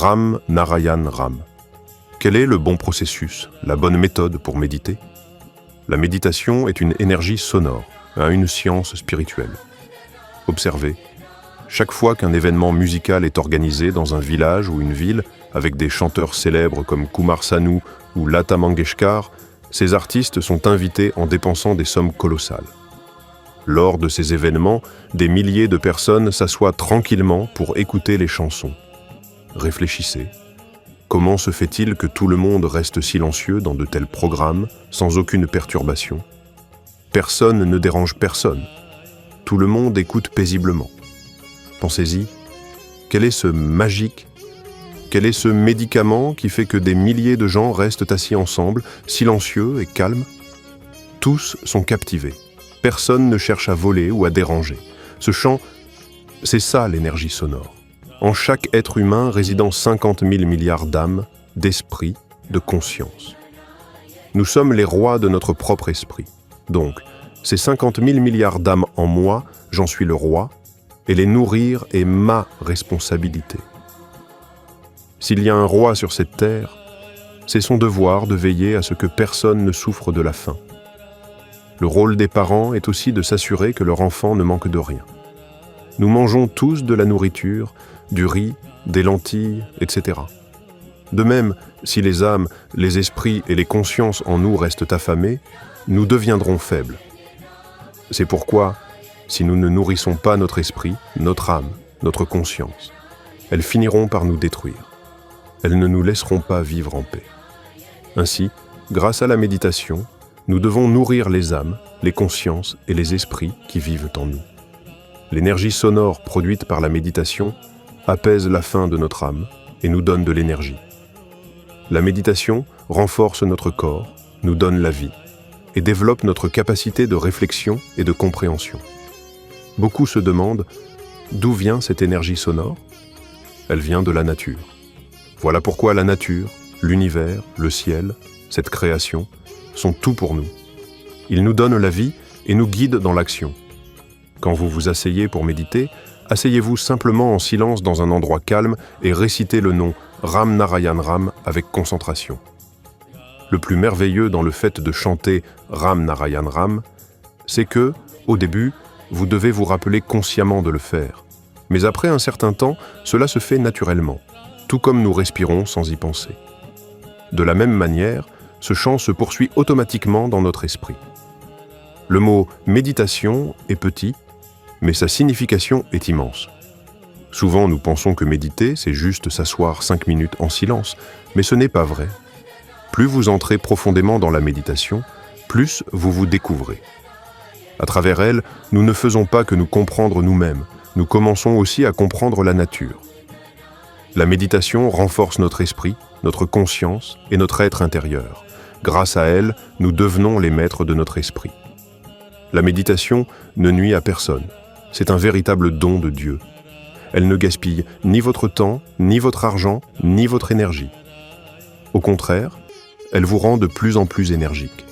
Ram Narayan Ram. Quel est le bon processus, la bonne méthode pour méditer? La méditation est une énergie sonore, une science spirituelle. Observez, chaque fois qu'un événement musical est organisé dans un village ou une ville, avec des chanteurs célèbres comme Kumar Sanu ou Lata Mangeshkar, ces artistes sont invités en dépensant des sommes colossales. Lors de ces événements, des milliers de personnes s'assoient tranquillement pour écouter les chansons. Réfléchissez. Comment se fait-il que tout le monde reste silencieux dans de tels programmes, sans aucune perturbation? Personne ne dérange personne. Tout le monde écoute paisiblement. Pensez-y, quel est ce magique, quel est ce médicament qui fait que des milliers de gens restent assis ensemble, silencieux et calmes? Tous sont captivés. Personne ne cherche à voler ou à déranger. Ce chant, c'est ça l'énergie sonore. En chaque être humain résident 50 000 milliards d'âmes, d'esprits, de conscience. Nous sommes les rois de notre propre esprit. Donc, ces 50 000 milliards d'âmes en moi, j'en suis le roi, et les nourrir est ma responsabilité. S'il y a un roi sur cette terre, c'est son devoir de veiller à ce que personne ne souffre de la faim. Le rôle des parents est aussi de s'assurer que leur enfant ne manque de rien. Nous mangeons tous de la nourriture, du riz, des lentilles, etc. De même, si les âmes, les esprits et les consciences en nous restent affamés, nous deviendrons faibles. C'est pourquoi, si nous ne nourrissons pas notre esprit, notre âme, notre conscience, elles finiront par nous détruire. Elles ne nous laisseront pas vivre en paix. Ainsi, grâce à la méditation, nous devons nourrir les âmes, les consciences et les esprits qui vivent en nous. L'énergie sonore produite par la méditation apaise la faim de notre âme et nous donne de l'énergie. La méditation renforce notre corps, nous donne la vie et développe notre capacité de réflexion et de compréhension. Beaucoup se demandent d'où vient cette énergie sonore? Elle vient de la nature. Voilà pourquoi la nature, l'univers, le ciel, cette création, sont tout pour nous. Ils nous donnent la vie et nous guident dans l'action. Quand vous vous asseyez pour méditer, asseyez-vous simplement en silence dans un endroit calme et récitez le nom Ram Narayan Ram avec concentration. Le plus merveilleux dans le fait de chanter Ram Narayan Ram, c'est que, au début, vous devez vous rappeler consciemment de le faire. Mais après un certain temps, cela se fait naturellement, tout comme nous respirons sans y penser. De la même manière, ce chant se poursuit automatiquement dans notre esprit. Le mot « méditation » est petit, mais sa signification est immense. Souvent, nous pensons que méditer, c'est juste s'asseoir 5 minutes en silence, mais ce n'est pas vrai. Plus vous entrez profondément dans la méditation, plus vous vous découvrez. À travers elle, nous ne faisons pas que nous comprendre nous-mêmes, nous commençons aussi à comprendre la nature. La méditation renforce notre esprit, notre conscience et notre être intérieur. Grâce à elle, nous devenons les maîtres de notre esprit. La méditation ne nuit à personne. C'est un véritable don de Dieu. Elle ne gaspille ni votre temps, ni votre argent, ni votre énergie. Au contraire, elle vous rend de plus en plus énergique.